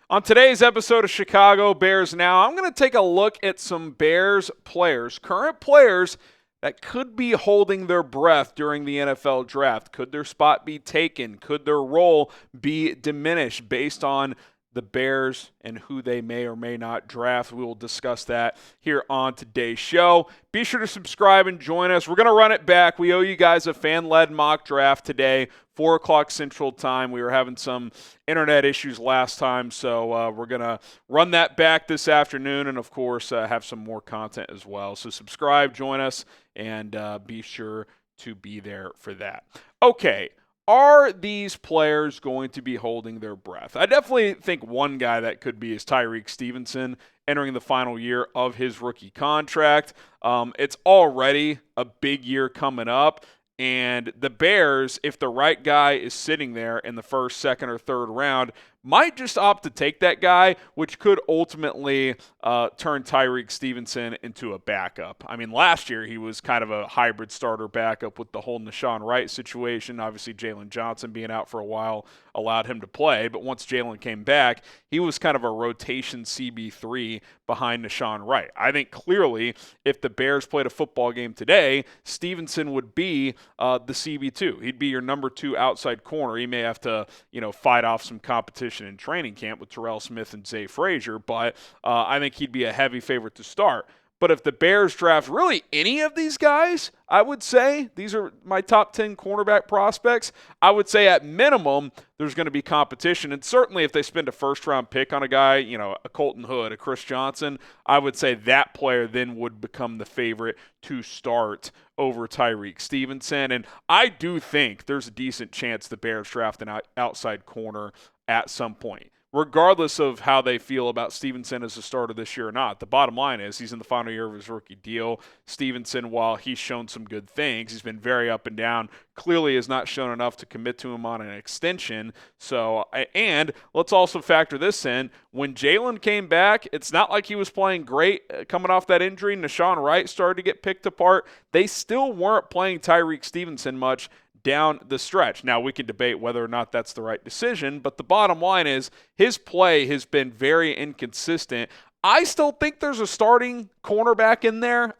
On today's episode of Chicago Bears Now, I'm going to take a look at some Bears players, current players that could be holding their breath during the NFL draft. Could their spot be taken? Could their role be diminished based on the Bears and who they may or may not draft? We will discuss that here on today's show. Be sure to subscribe and join us. We're going to run it back. We owe you guys a fan-led mock draft today, 4 o'clock Central Time. We were having some internet issues last time, so we're going to run that back this afternoon and, of course, have some more content as well. So subscribe, join us, and be sure to be there for that. Okay. Are these players going to be holding their breath? I definitely think one guy that could be is Tyreek Stevenson entering the final year of his rookie contract. It's already a big year coming up, and the Bears, if the right guy is sitting there in the first, second, or third round, might just opt to take that guy, which could ultimately turn Tyreek Stevenson into a backup. I mean, last year he was kind of a hybrid starter backup with the whole Deshaun Wright situation. Obviously, Jalen Johnson being out for a while allowed him to play, but once Jalen came back, he was kind of a rotation CB3 behind Deshaun Wright. I think clearly if the Bears played a football game today, Stevenson would be the CB2. He'd be your number 2 outside corner. He may have to, fight off some competition in training camp with Terrell Smith and Zay Frazier, but I think he'd be a heavy favorite to start. But if the Bears draft really any of these guys, I would say, these are my top 10 cornerback prospects, I would say at minimum there's going to be competition. And certainly if they spend a first-round pick on a guy, a Colton Hood, a Chris Johnson, I would say that player then would become the favorite to start over Tyreek Stevenson. And I do think there's a decent chance the Bears draft an outside corner at some point, regardless of how they feel about Stevenson as a starter this year or not. The bottom line is he's in the final year of his rookie deal. Stevenson, while he's shown some good things, he's been very up and down, clearly has not shown enough to commit to him on an extension. So, and let's also factor this in. When Jalen came back, it's not like he was playing great coming off that injury. Deshaun Wright started to get picked apart. They still weren't playing Tyreek Stevenson much down the stretch. Now, we can debate whether or not that's the right decision, but the bottom line is his play has been very inconsistent. I still think there's a starting cornerback in there.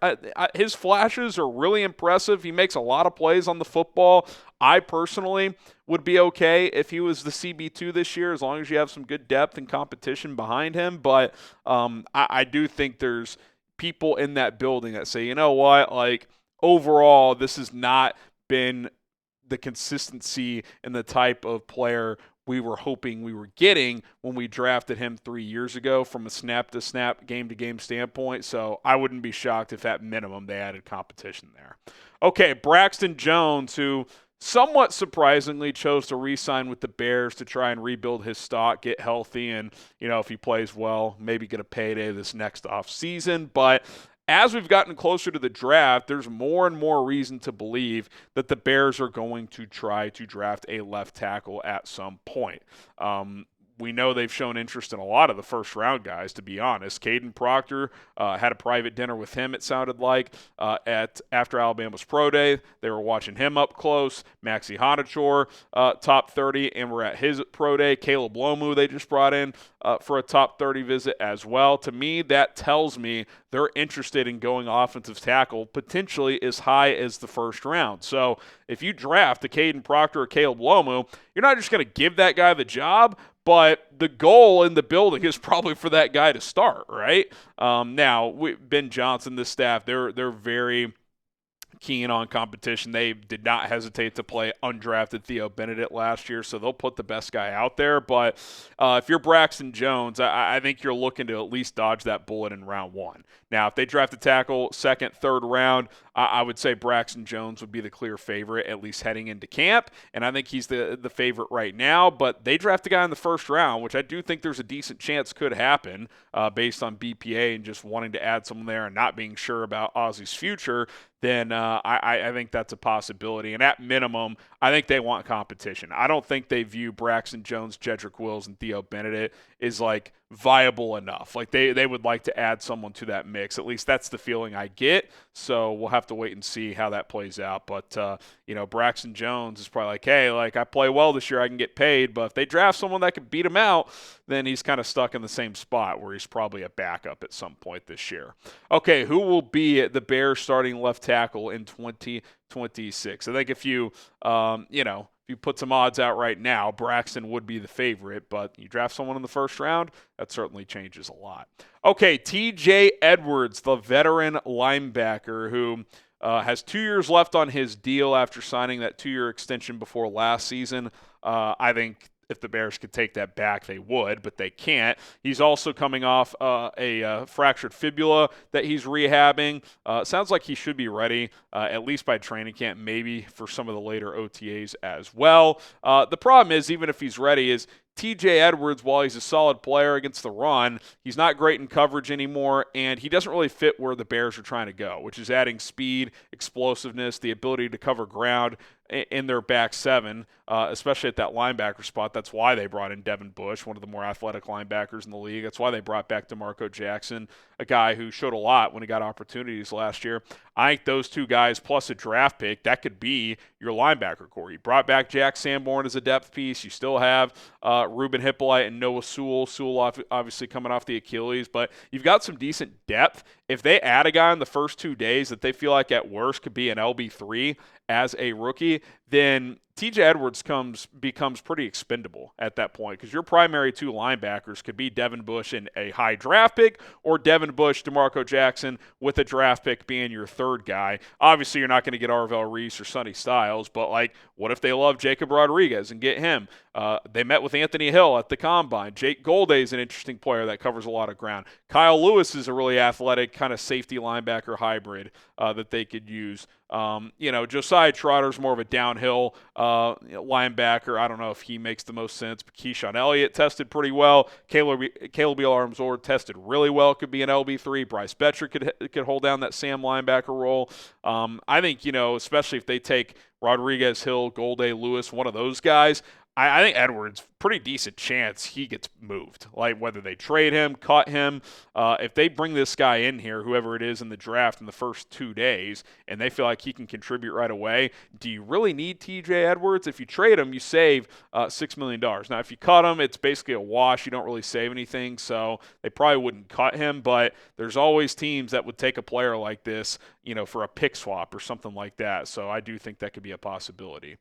His flashes are really impressive. He makes a lot of plays on the football. I personally would be okay if he was the CB2 this year, as long as you have some good depth and competition behind him. But I do think there's people in that building that say, you know what, like overall, this has not been the consistency and the type of player we were hoping we were getting when we drafted him 3 years ago from a snap-to-snap, game-to-game standpoint. So I wouldn't be shocked if at minimum they added competition there. Okay, Braxton Jones, who somewhat surprisingly chose to re-sign with the Bears to try and rebuild his stock, get healthy, and, if he plays well, maybe get a payday this next offseason. But as we've gotten closer to the draft, there's more and more reason to believe that the Bears are going to try to draft a left tackle at some point. We know they've shown interest in a lot of the first-round guys, to be honest. Caden Proctor had a private dinner with him, it sounded like, after Alabama's pro day. They were watching him up close. Maxi Honachor, top 30, and we're at his pro day. Caleb Lomu they just brought in for a top 30 visit as well. To me, that tells me they're interested in going offensive tackle potentially as high as the first round. So if you draft a Caden Proctor or Caleb Lomu, you're not just going to give that guy the job, but the goal in the building is probably for that guy to start, right? Now, Ben Johnson, the staff, they're very keen on competition. They did not hesitate to play undrafted Theo Benedict last year, so they'll put the best guy out there. But if you're Braxton Jones, I think you're looking to at least dodge that bullet in round 1. Now, if they draft a tackle second, third round, I would say Braxton Jones would be the clear favorite, at least heading into camp, and I think he's the favorite right now. But they draft a guy in the first round, which I do think there's a decent chance could happen based on BPA and just wanting to add someone there and not being sure about Ozzy's future, then I think that's a possibility. And at minimum, I think they want competition. I don't think they view Braxton Jones, Jedrick Wills, and Theo Benedict as like viable enough. Like they would like to add someone to that mix. At least that's the feeling I get. So we'll have to wait and see how that plays out. But Braxton Jones is probably like, hey, like I play well this year, I can get paid. But if they draft someone that could beat him out, then he's kind of stuck in the same spot where he's probably a backup at some point this year. Okay, who will be the Bears starting left tackle in 2026? I think if you if you put some odds out right now, Braxton would be the favorite, but you draft someone in the first round, that certainly changes a lot. Okay, TJ Edwards, the veteran linebacker who has 2 years left on his deal after signing that 2-year extension before last season. I think if the Bears could take that back, they would, but they can't. He's also coming off a fractured fibula that he's rehabbing. Sounds like he should be ready, at least by training camp, maybe for some of the later OTAs as well. The problem is, even if he's ready, is TJ Edwards, while he's a solid player against the run, he's not great in coverage anymore, and he doesn't really fit where the Bears are trying to go, which is adding speed, explosiveness, the ability to cover ground in their back seven, especially at that linebacker spot. That's why they brought in Devin Bush, one of the more athletic linebackers in the league. That's why they brought back DeMarco Jackson, a guy who showed a lot when he got opportunities last year. I think those two guys plus a draft pick, that could be your linebacker core. You brought back Jack Sanborn as a depth piece. You still have Ruben Hippolyte and Noah Sewell. Sewell obviously coming off the Achilles, but you've got some decent depth. If they add a guy in the first 2 days that they feel like at worst could be an LB3 as a rookie, then TJ Edwards becomes pretty expendable at that point, because your primary two linebackers could be Devin Bush and a high draft pick, or Devin Bush, DeMarco Jackson, with a draft pick being your third guy. Obviously, you're not going to get Arvell Reese or Sonny Styles, but what if they love Jacob Rodriguez and get him? They met with Anthony Hill at the Combine. Jake Golday is an interesting player that covers a lot of ground. Kyle Lewis is a really athletic kind of safety linebacker hybrid that they could use. Josiah Trotter's more of a downhill linebacker. I don't know if he makes the most sense, but Keyshawn Elliott tested pretty well. Caleb Armzor tested really well. Could be an LB3. Bryce Betcher could hold down that Sam linebacker role. I think, especially if they take Rodriguez, Hill, Golday, Lewis, one of those guys, I think Edwards, pretty decent chance he gets moved. Like whether they trade him, cut him, if they bring this guy in here, whoever it is in the draft in the first 2 days, and they feel like he can contribute right away, do you really need TJ Edwards? If you trade him, you save $6 million. Now, if you cut him, it's basically a wash. You don't really save anything, so they probably wouldn't cut him, but there's always teams that would take a player like this, for a pick swap or something like that. So I do think that could be a possibility.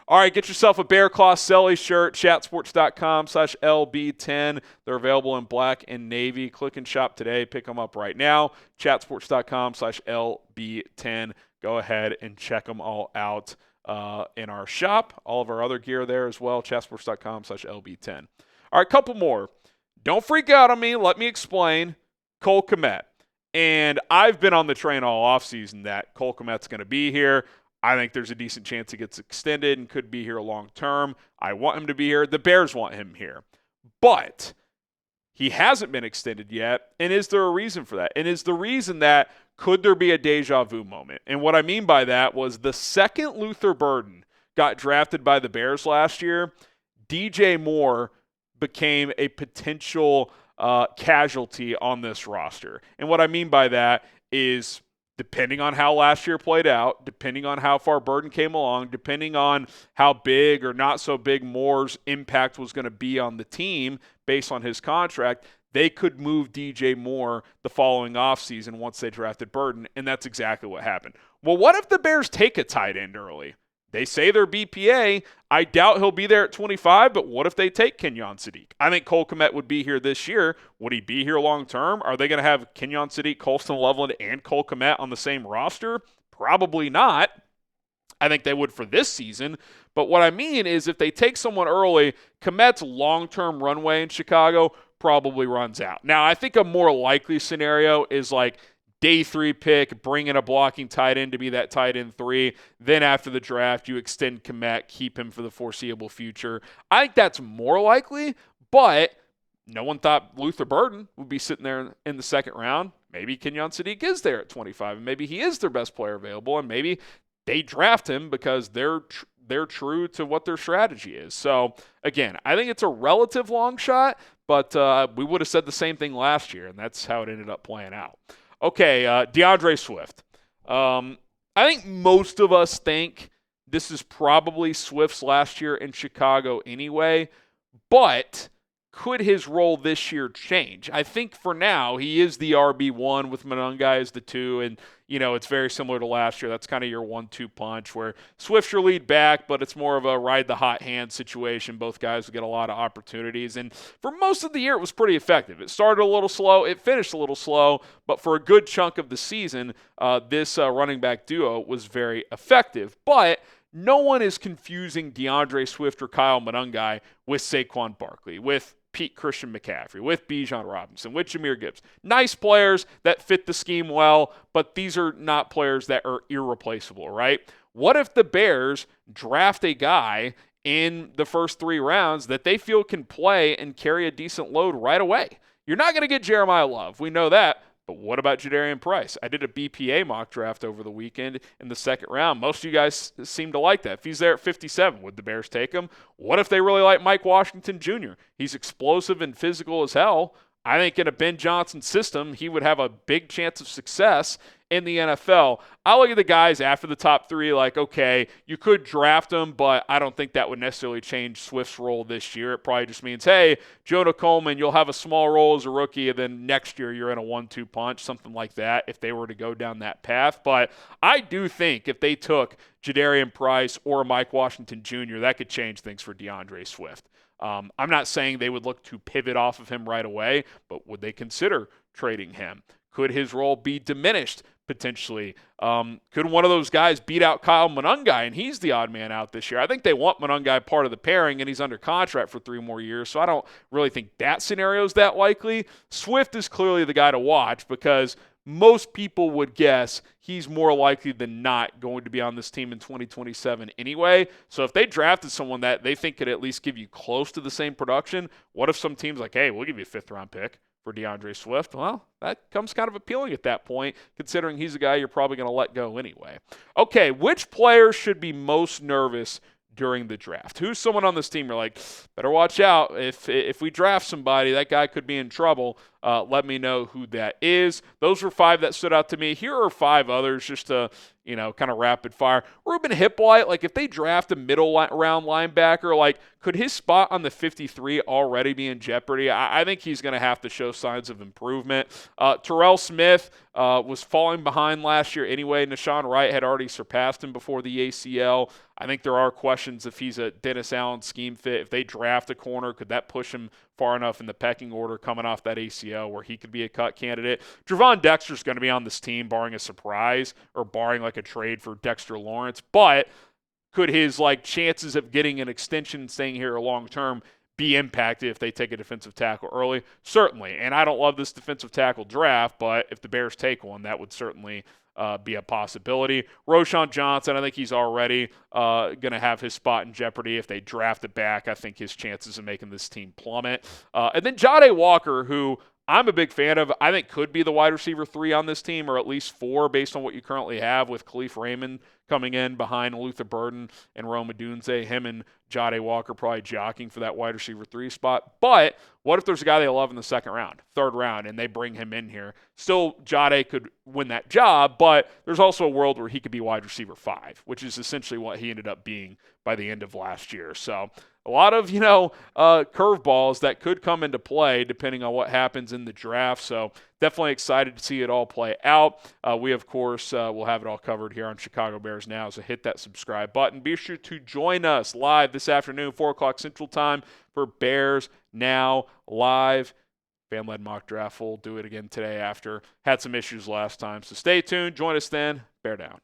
All right, get yourself a Bear Claw Selly shirt, chatsports.com/LB10. They're available in black and navy. Click and shop today. Pick them up right now, chatsports.com/LB10. Go ahead and check them all out in our shop. All of our other gear there as well, chatsports.com/LB10. All right, couple more. Don't freak out on me. Let me explain. Cole Kmet. And I've been on the train all offseason that Cole Kmet's going to be here. I think there's a decent chance he gets extended and could be here long term. I want him to be here. The Bears want him here. But he hasn't been extended yet. And is there a reason for that? And is the reason that could there be a deja vu moment? And what I mean by that was the second Luther Burden got drafted by the Bears last year, DJ Moore became a potential casualty on this roster. And what I mean by that is, depending on how last year played out, depending on how far Burden came along, depending on how big or not so big Moore's impact was going to be on the team based on his contract, they could move DJ Moore the following offseason once they drafted Burden, and that's exactly what happened. Well, what if the Bears take a tight end early? They say they're BPA. I doubt he'll be there at 25, but what if they take Kenyon Sadiq? I think Cole Kmet would be here this year. Would he be here long term? Are they going to have Kenyon Sadiq, Colston Loveland, and Cole Kmet on the same roster? Probably not. I think they would for this season. But what I mean is if they take someone early, Kmet's long-term runway in Chicago probably runs out. Now, I think a more likely scenario is like day 3 pick, bring in a blocking tight end to be that tight end 3. Then after the draft, you extend Kmet, keep him for the foreseeable future. I think that's more likely, but no one thought Luther Burden would be sitting there in the second round. Maybe Kenyon Sadiq is there at 25, and maybe he is their best player available, and maybe they draft him because they're they're true to what their strategy is. So, again, I think it's a relative long shot, but we would have said the same thing last year, and that's how it ended up playing out. Okay, DeAndre Swift. I think most of us think this is probably Swift's last year in Chicago anyway, but could his role this year change? I think for now, he is the RB1 with Monangai as the 2, and, it's very similar to last year. That's kind of your 1-2 punch where Swift's your lead back, but it's more of a ride the hot hand situation. Both guys will get a lot of opportunities, and for most of the year, it was pretty effective. It started a little slow. It finished a little slow, but for a good chunk of the season, this running back duo was very effective. But no one is confusing DeAndre Swift or Kyle Monangai with Saquon Barkley, with Christian McCaffrey, with Bijan Robinson, with Jahmyr Gibbs. Nice players that fit the scheme well, but these are not players that are irreplaceable, right? What if the Bears draft a guy in the first 3 rounds that they feel can play and carry a decent load right away? You're not going to get Jeremiah Love. We know that. But what about Jadarian Price? I did a BPA mock draft over the weekend in the second round. Most of you guys seem to like that. If he's there at 57, would the Bears take him? What if they really like Mike Washington Jr.? He's explosive and physical as hell. I think in a Ben Johnson system, he would have a big chance of success in the NFL. I look at the guys after the top 3 like, okay, you could draft them, but I don't think that would necessarily change Swift's role this year. It probably just means, hey, Jonah Coleman, you'll have a small role as a rookie, and then next year you're in a 1-2 punch, something like that, if they were to go down that path. But I do think if they took Jadarian Price or Mike Washington Jr., that could change things for DeAndre Swift. I'm not saying they would look to pivot off of him right away, but would they consider trading him? Could his role be diminished potentially? Could one of those guys beat out Kyle Monangai and he's the odd man out this year? I think they want Monangai part of the pairing and he's under contract for 3 more years, so I don't really think that scenario is that likely. Swift is clearly the guy to watch because most people would guess he's more likely than not going to be on this team in 2027 anyway. So if they drafted someone that they think could at least give you close to the same production, what if some team's like, hey, we'll give you a 5th-round pick for DeAndre Swift? Well, that comes kind of appealing at that point, considering he's a guy you're probably going to let go anyway. Okay, which players should be most nervous during the draft? Who's someone on this team you're like, better watch out. If we draft somebody, that guy could be in trouble. Let me know who that is. Those were 5 that stood out to me. Here are 5 others just to, kind of rapid fire. Ruben Hippolyte, like if they draft a middle round linebacker, like could his spot on the 53 already be in jeopardy? I think he's going to have to show signs of improvement. Terrell Smith was falling behind last year anyway. Nashawn Wright had already surpassed him before the ACL. I think there are questions if he's a Dennis Allen scheme fit. If they draft a corner, could that push him far enough in the pecking order coming off that ACL where he could be a cut candidate? Javon Dexter's going to be on this team barring a surprise or barring like a trade for Dexter Lawrence. But could his chances of getting an extension and staying here long term be impacted if they take a defensive tackle early? Certainly. And I don't love this defensive tackle draft, but if the Bears take one, that would certainly be a possibility. Roschon Johnson, I think he's already going to have his spot in jeopardy. If they draft it back, I think his chances of making this team plummet. And then Jahdae Walker, who I'm a big fan of, I think could be the wide receiver 3 on this team, or at least 4 based on what you currently have with Khalif Raymond coming in behind Luther Burden and Rome Odunze. Him and Jahdae Walker probably jockeying for that wide receiver 3 spot. But what if there's a guy they love in the 2nd round, 3rd round, and they bring him in here? Still, Jahdae could win that job, but there's also a world where he could be wide receiver 5, which is essentially what he ended up being by the end of last year. So a lot of, curveballs that could come into play depending on what happens in the draft. So definitely excited to see it all play out. We, of course, will have it all covered here on Chicago Bears Now, so hit that subscribe button. Be sure to join us live this afternoon, 4 o'clock Central Time, for Bears Now Live. Fan-led mock draft. We'll do it again today after. Had some issues last time, so stay tuned. Join us then. Bear down.